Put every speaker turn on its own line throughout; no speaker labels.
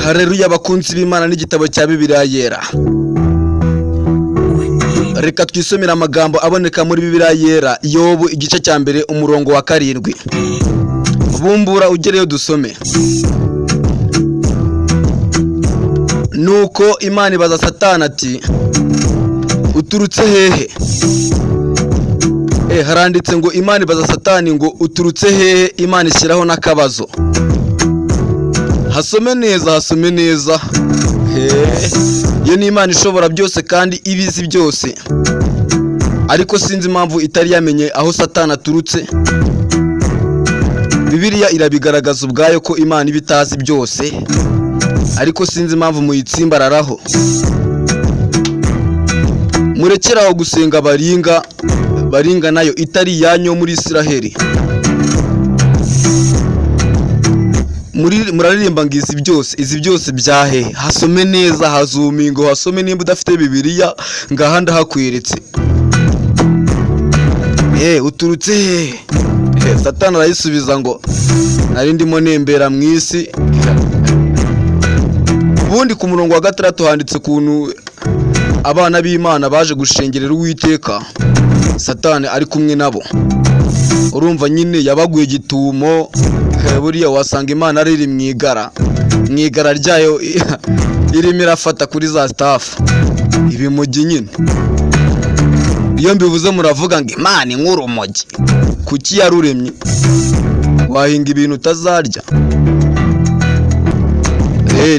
Haleluya bakunzi b'Imana n'igitabo cya Bibiliya yera. Reka twisomera amagambo aboneka muri Bibiliya yera, Yobu igice cya mbere umurongo wa 7. Bumbura ugereyo dusome. Nuko Imana ibaza Satani ati, uturutse hehe? Haranditse ngo Imana ibaza Satani ngo uturutse hehe, Imana ishyiraho n'akabazo. Hasome neza. Iyo ni Imana ishobora byose kandi ibizi byose. Ariko sinzi impamvu itari yamenye aho Satani aturutse. Bibiliya irabigaragaza ubwayo ko Imana ibitazi byose. Ariko sinzi impamvu muyitsimbararaho. Murekeraho gusenga baringa nayo itari yanyo muri Isiraheli. Muraririmba ngo izi byose byahe. Hasome neza, hazumingo, hasome nimba udafite Bibiliya ngahanda hakweretse. Uturutse hehe? Satani arayisubiza ngo nari ndimo nembera mu isi. Ubundi ku murongo wa 6 handitse kuntu abana b'Imana baje gushengerera Uwiteka, Satani ari kumwe nabo. Urumva nyine yabaguye gitumo. Buriya wasanga Imana riri mwigara ryayo irimo irafata kuri za staff ibimugi nyine. Iyo mbivuze muravuga ngo Imana nk'urumogi. Kuki yaruremye? Wahinga ibintu utazarya.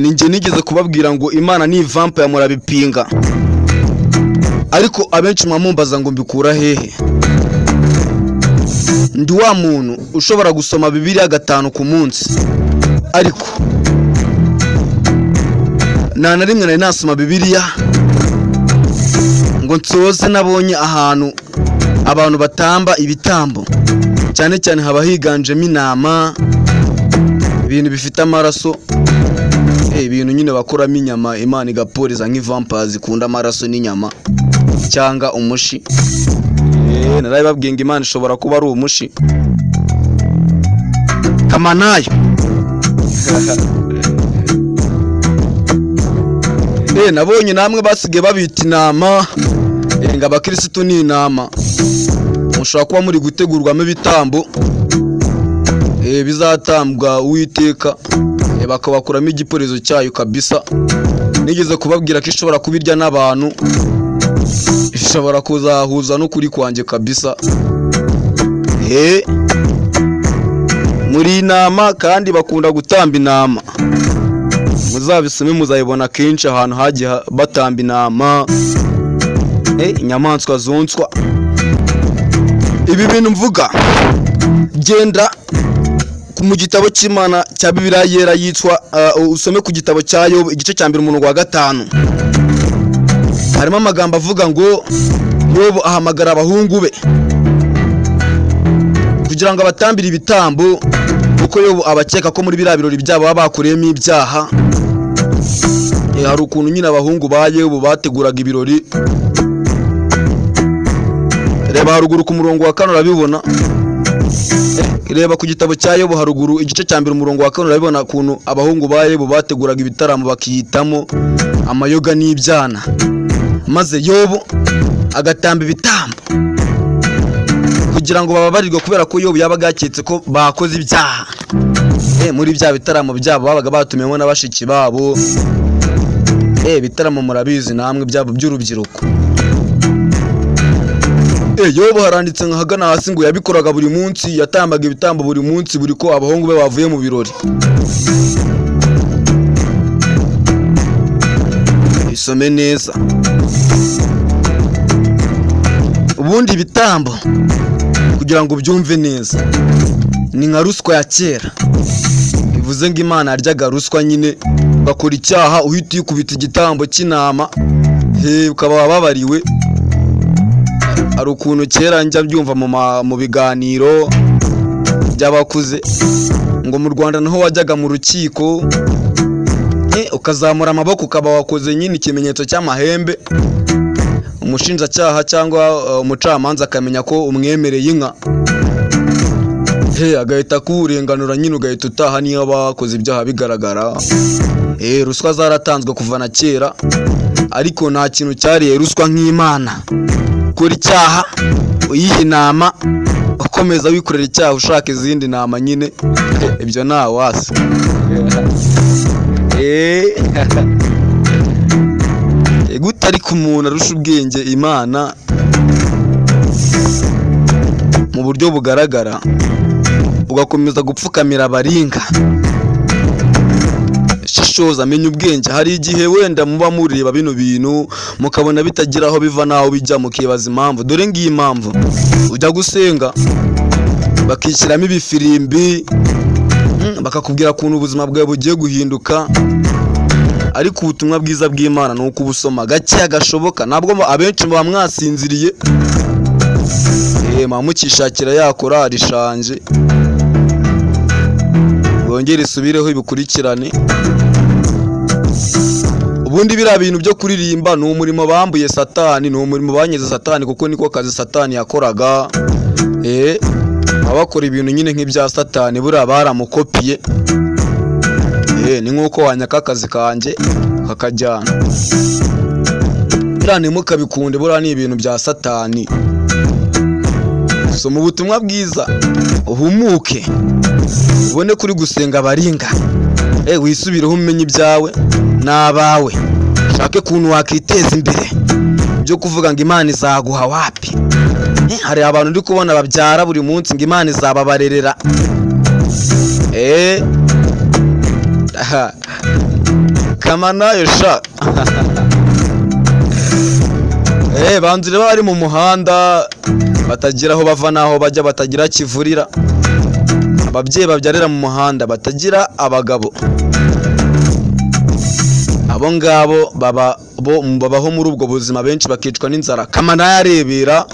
Ninjye nigeze kubabwira ngo Imana ni vampire murabipinga. Ariko abenshi mwamumbaza ngo mbikura hehe? Ndi wa muntu ushobora gusoma Bibiliya 5 ku munsi. Ariko nta na rimwe nari nasoma Bibiliya ngo nsoze nabonye ahantu abantu batamba ibitambo. Cyane cyane haba higanjemo inama, ibintu bifite amaraso, ibintu nyine bakoramo inyama. Imana igaporiza nk'ivampire zikunda amaraso n'inyama cyangwa umushi. Narababwiye ngo Imana ishobora kuba ari umushi. Kamanayo. Nabonye namwe basige babita inama. Ngo abakristo ni inama. Mushobora kuba muri gutegurwamo ibitambo bizatambwa Uwiteka, bakabakuramo igiporezo cyayo kabisa. Nigeze kubabwira ko ishobora kubirya n'abantu, ishobora kuzahuza no kuri kwanjye kabisa. Muri inama kandi bakunda gutamba inama. Muzabisome muzayibona kenshi ahantu hagiye batamba inama. Inyamaswa zonswa. Ibi bintu mvuga genda mu gitabo cy'Imana cya Bibiliya yera yitwa usome ku gitabo cya Yobu igice cya mbere umurongo wa 5. Harimo amagambo avuga ngo Yobu ahamagara abahungu be kugira ngo abatambire ibitambo, kuko Yobu abakeka ko muri biriya birori byabo baba bakureyemo ibyaha. Hari ukuntu nyine abahungu ba Yobu bateguraga ibirori. Reba haruguru ku murongo wa 4 urabibona. Reba ku gitabo cya Yobu haruguru igice cya mbere umurongo wa 4 urabibona kuntu abahungu ba Yobu bateguraga ibitaramo bakiyitamo amayoga n'ibyana. Maze Yobu agatamba ibitambo kugira ngo bababarirwe, kubera ko Yobu yabaga yaketse ko bakoze ibyaha. Muri bya bitaramo byabo babaga batumyemo n'abashiki babo. Bitaramo murabizi namwe byabo by'urubyiruko. Yobu haranditse nkahagana hasi ngo yabikoraga buri munsi, yatambaga ibitambo buri munsi buri ko abahungu be bavuye mu birori. Isome neza. Ubundi ibitambo kugira ngo byumve neza ni nka ruswa ya kera. Bivuze ngo Imana yaryaga ruswa nyine, bakora icyaha uhita yikubita igitambo cy'inama, ukaba wababariwe. Hari ukuntu kera njya byumva mu biganiro by'abakuze ngo mu Rwanda naho wajyaga mu rukiko ukazamura amaboko ukaba wakoze nyine ikimenyetso cy'amahembe. Umushinjacyaha cyangwa umucamanza akamenya ko umwemereye inka. agahita kurenganura nyine ugahita utaha niyo bakoze ibyaha bigaragara. Ruswa zaratanzwe kuva na kera, ariko nta kintu cyariye ruswa nk'Imana. Ukora icyaha uyiha inama, ukomeza wikorera icyaha ushaka izindi nama nyine, ibyo nta wasi. Gute ariko umuntu arusha ubwenge Imana mu buryo bugaragara, ugakomeza gupfukamira abaringa? Shishoza, menya ubwenge. Hari igihe wenda muba mureba bino bintu mukabona bitagira aho biva naho bijya, mukibaza impamvu. Dore ngiyi impamvu: ujya gusenga bakishyiramo ibifirimbi, bakakubwira ukuntu ubuzima bwawe bugiye guhinduka, ariko ubutumwa bwiza bw'Imana ni uko ubusoma gake gashoboka. Ntabwo abenshi muba mwasinziriye, mukishakira yakora arishanje, bongere isubireho ibikurikirane. Ubundi biriya bintu byo kuririmba ni umurimo bambuye Satani, ni umurimo banyeze Satani, kuko niko kazi Satani yakoraga. Abakora ibintu nyine nk'ibya Satani buriya baramukopiye. Ni nk'uko wanyaka akazi kanjye kakajyana. Buriya ntimukabikunde, buriya ni ibintu bya Satani. Soma ubutumwa bwiza, uhumuke, ubone kuri gusenga abaringa. Wisubireho umenye ibyawe n'abawe, ushake ukuntu wakiteza imbere. Byo kuvuga ngo Imana izaguha wapi? Hari abantu ndi kubona babyara buri munsi ngo Imana izababarerera. Kamanayo sha. Banzire bari mu muhanda batagira aho bava naho bajya, batagira kivurira. Ababyeyi babyarira mu muhanda batagira abagabo, abo ngabo babaho muri ubwo buzima, benshi bakicwa n'inzara. Kamanayo arebera,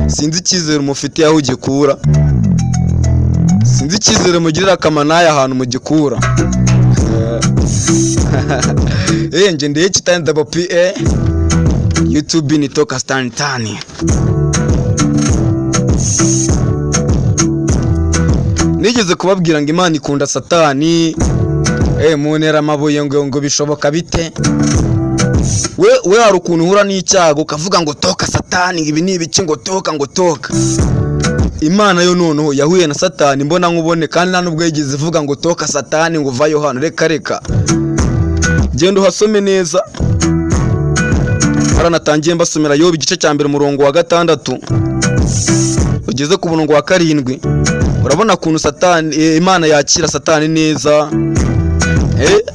sinzi icyizere umufitiye aho ugikura, sinzi icyizere mugirira Kamanayo ahantu mugikura. Nje ndiye kitanda bopi YouTube ni toka satani. Nigeze kubabwira ngo Imana ikunda Satani, muntera amabuye ngo bishoboka bite? We hari ukuntu uhura n'icyago ukavuga ngo toka Satani, ibi ni ibiki ngo toka. Imana yo noneho yahuye na Satani mbona nkubone, kandi nta nubwo yigeze ivuga ngo toka Satani ngo vayo hano. Reka genda uhasome neza. Naranatangiye mbasomera Yobu igice cya mbere umurongo wa 6 ugeze ku murongo wa 7. Urabona ukuntu Imana yakira Satani neza.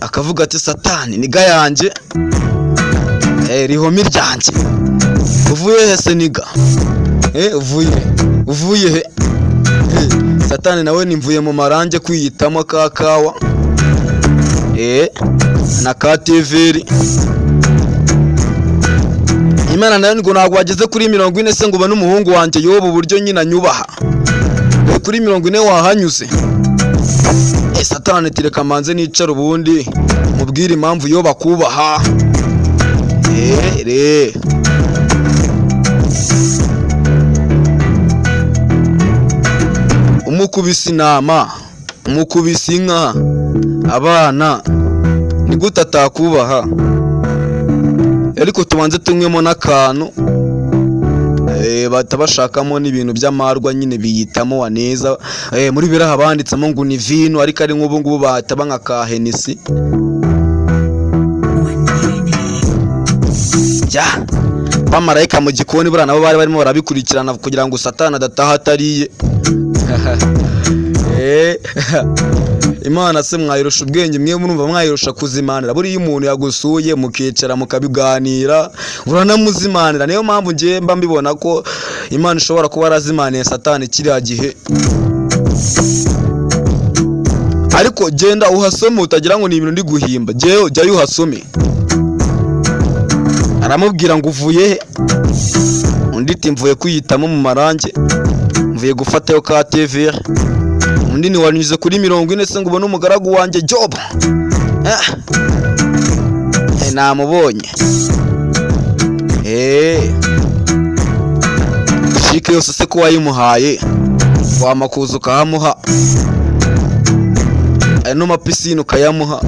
Akavuga ati Satani niga yanjye, rihomi ryanjye, uvuye he se niga? Uvuye he? Satani nawe nimvuye mu marange kwiyitamo kakawa na kativeri. Imana nayo ngo ntabwo wageze kuri 40 se ngo ubone umuhungu wanjye Yobu uburyo nyina anyubaha. Kuri 40 wahanyuze. Satani tireka manze nicara ubundi mubwire impamvu Yobu akubaha. Umukubisi inama, umukubisi inka, abana, ni gute atakubaha? Ariko tubanze tumwemo n'akantu, batabashakamo n'ibintu by'amarwa nyine biyitamo waneza. Muri biraha banditsemo ngo ni vino, ariko ari nk'ubu ngubu bataba nka ka Henesi. Bamarayika mu gikoni buriya nabo bari barimo barabikurikirana kugira ngo Satani adataha atariye. Imana se mwayirusha ubwenge, mwe murumva mwayirusha kuzimanira. Buriya umuntu yagusuye mukicara mukabiganira uranamuzimanira. Niyo mpamvu ngiye mba mbibona ko Imana ishobora kuba arazimaniye Satani kiriya gihe. Ariko genda uhasome, utagira ngo ni ibintu ndi guhimba. Jya uhasome. Aramubwira ngo uvuye he? Undi ati mvuye kwiyitamo mu marange, mvuye gufatayo ka TV. Undi ni wanyuze kuri 40 se ngo ubone umugaragu wanjye Job. Namubonye. Shike yose se ko wayimuhaye. wamakuza ukahamuha, ano mapisine ukayamuha,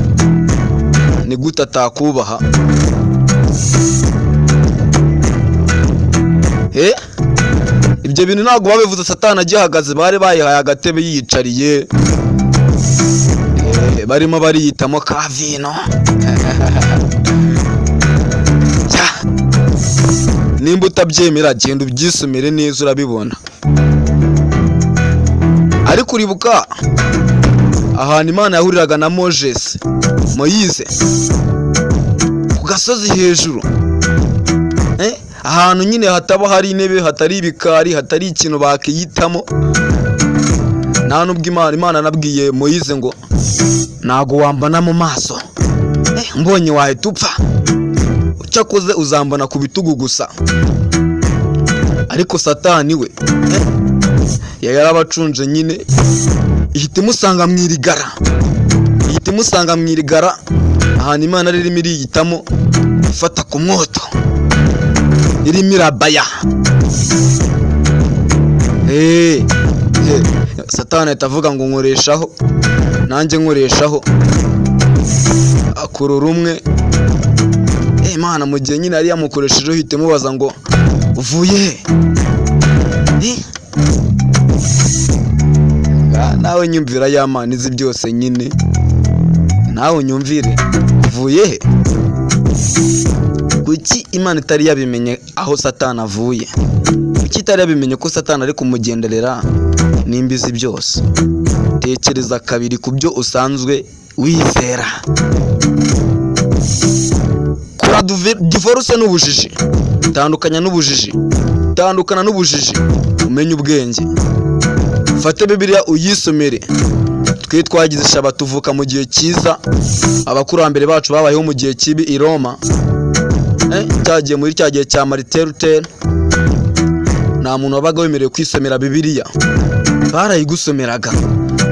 ni gute atakubaha? Ibyo bintu ntabwo babivuze Satani agihagaze, bari bayihaye agatebe yiyicariye, barimo bariyitamo ka vino. Nimba utabyemera genda ubyisomere neza urabibona. Ariko uribuka ahantu Imana yahuriraga na Moise ku gasozi hejuru, ahantu nyine hataba hari intebe, hatari ibikari, hatari ikintu bakiyitamo. Nta nubwo Imana nabwiye Moise ngo ntago wambana mu maso, mbonye wahita upfa, cyakoze uzambona ku bitugu gusa. Ariko Satani we yarabacunje nyine, ihita imusanga mu irigara, ahantu Imana ririmo iriyitamo, ifata ku mwoto, irimo irabaya. Satani ahita avuga ngo nkoreshaho, nanjye nkoreshaho, akurura umwe. Imana mu gihe nyine yari yamukoreshejeho ihita imubaza ngo uvuye he? Nawe nyumvira ya Mana izi byose nyine, nawe nyumvire, uvuye he? Kuki Imana itari yabimenye aho Satani avuye? Kuki itari yabimenye ko Satani ari kumugenderera nimba izi byose? Tekereza kabiri ku byo usanzwe wizera. Kora divorce n'ubujiji, tandukana n'ubujiji, umenye ubwenge. Fate Bibiliya uyisomere. Twe twagize shaba tuvuka mu gihe cyiza, abakurambere bacu babayeho mu gihe kibi i Roma, cyagiye muri cya gihe cya Martin Luther. Nta muntu wabaga wemerewe kwisomera Bibiliya, barayigusomeraga.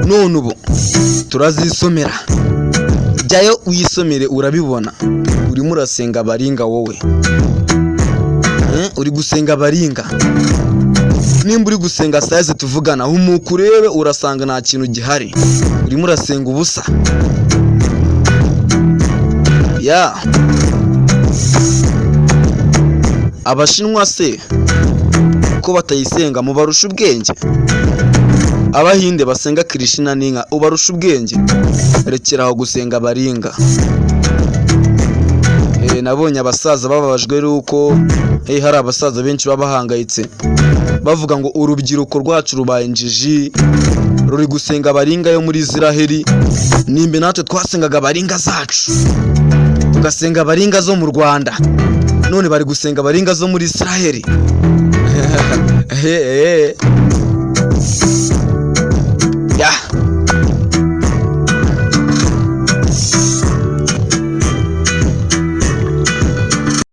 None ubu turazisomera. Jyayo uyisomere urabibona. Urimo urasenga baringa wowe, uri gusenga baringa. Nimba uri gusenga sayize tuvugana, humuka urebe, urasanga nta kintu gihari, urimo urasenga ubusa. Abashinwa se ko batayisenga mubarusha ubwenge? Abahinde basenga Krishna n'inka ubarusha ubwenge? Rekeraho gusenga baringa. Nabonye abasaza bababajwe ruko hari abasaza benshi babahangayitse bavuga ngo urubyiruko rwacu rubaye injiji, ruri gusenga baringa yo muri Israheli. Nimbe natwe twasengaga baringa zacu, tugasenga baringa zo mu Rwanda, none bari gusenga baringa zo muri Israheli.